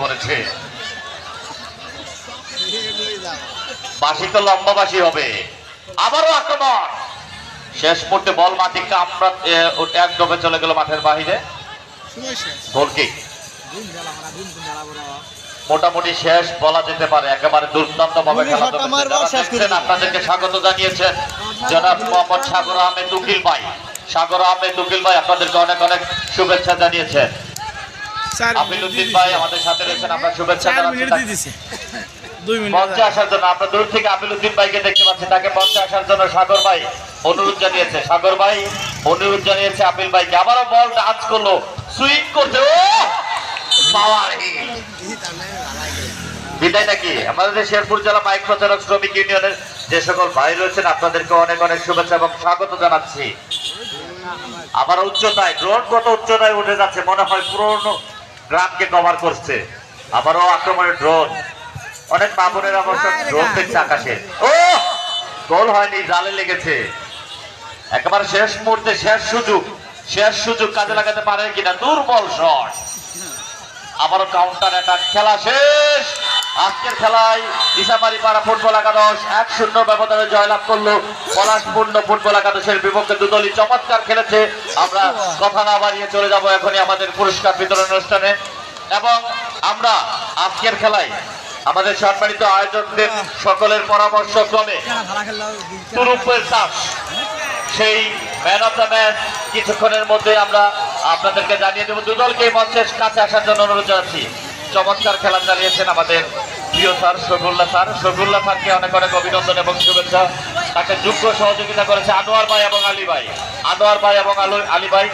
পড়েছে। বাসি তো লম্বা বাসি হবে। আবারও আক্রমণ, শেষ মুহূর্তে বল মাটি কামড়া এক ডবে চলে গেল মাঠের বাহিরে। গোলকিক মোটামুটি শেষ বলা যেতে পারে। একেবারে দুর্দান্ত ভাবে খেলা চলছে। আপনাদেরকে স্বাগত জানিয়েছেন জনাব মোহাম্মদ সাগর আহমেদ উকিল ভাই। সাগর আহমেদ উকিল ভাই আপনাদেরকে অনেক অনেক শুভেচ্ছা জানিয়েছেন। আপিল উদ্দিন ভাই আমাদের সাথে রয়েছেন, আমরা শুভেচ্ছা জানাচ্ছি মঞ্চে আসার জন্য। আমরা দূর থেকে আপিল উদ্দিন ভাইকে দেখতে পাচ্ছি, তাকে মঞ্চে আসার জন্য সাগর ভাই অনুরোধ জানিয়েছে। সাগর ভাই অনুরোধ জানিয়েছে আপিল ভাইকে। আবারও বল টাচ করলো, সুইং করছে, ও পাওয়ার বিদায় নাকি। আমাদের শেরপুর জেলা মাইক প্রচারক শ্রমিক ইউনিয়নের যে সকল ভাই রয়েছেন আপনাদেরকে অনেক অনেক শুভেচ্ছা এবং স্বাগত জানাচ্ছি। আবার উচ্চতায় ড্রোন কত উচ্চতায় উঠে যাচ্ছে, মনে হয় পুরনো গ্রামকে কভার করছে। আবারও আক্রমণের ড্রোন, অনেক বাবুনের অবশ্য ড্রোন দেখছে আকাশে। ও গোল হয়নি, জালে লেগেছে। একেবারে শেষ মুহূর্তে শেষ সুযোগ কাজে লাগাতে পারে কিনা, দুর্বল শট। আবারও কাউন্টার অ্যাটাক, খেলা শেষ। আজকের খেলায় ইসামারি পাড়া ফুটবল একাদশ 1-0 ব্যবধানে জয়লাভ করলো পলাশপূর্ণ ফুটবল একাদশের বিপক্ষে। দুদলই চমৎকার খেলেছে। আমরা কথা না বাড়িয়ে চলে যাব এখনই আমাদের পুরস্কার বিতরণ অনুষ্ঠানে। এবং আমরা আজকের খেলায় আমাদের সম্মানিত আয়োজকদের সকলের পরামর্শ ক্রমে তুরুপের চাষ সেই ম্যান অফ দ্য ম্যাচ কিছুক্ষণের মধ্যে আমরা আপনাদেরকে জানিয়ে দেব। দুদলকে মঞ্চের কাছে আসার জন্য অনুরোধ জানাচ্ছি। চমৎকার খেলা চালিয়েছেন আমাদের প্রিয় স্যার শফিউল্লাহ স্যার। শফিউল্লাহ স্যারকে অনেক অনেক অভিনন্দন এবং শুভেচ্ছা। তাকে যোগ্য সহযোগিতা করেছে আনোয়ার ভাই এবং আলী ভাই। আনোয়ার ভাই এবং আলী ভাই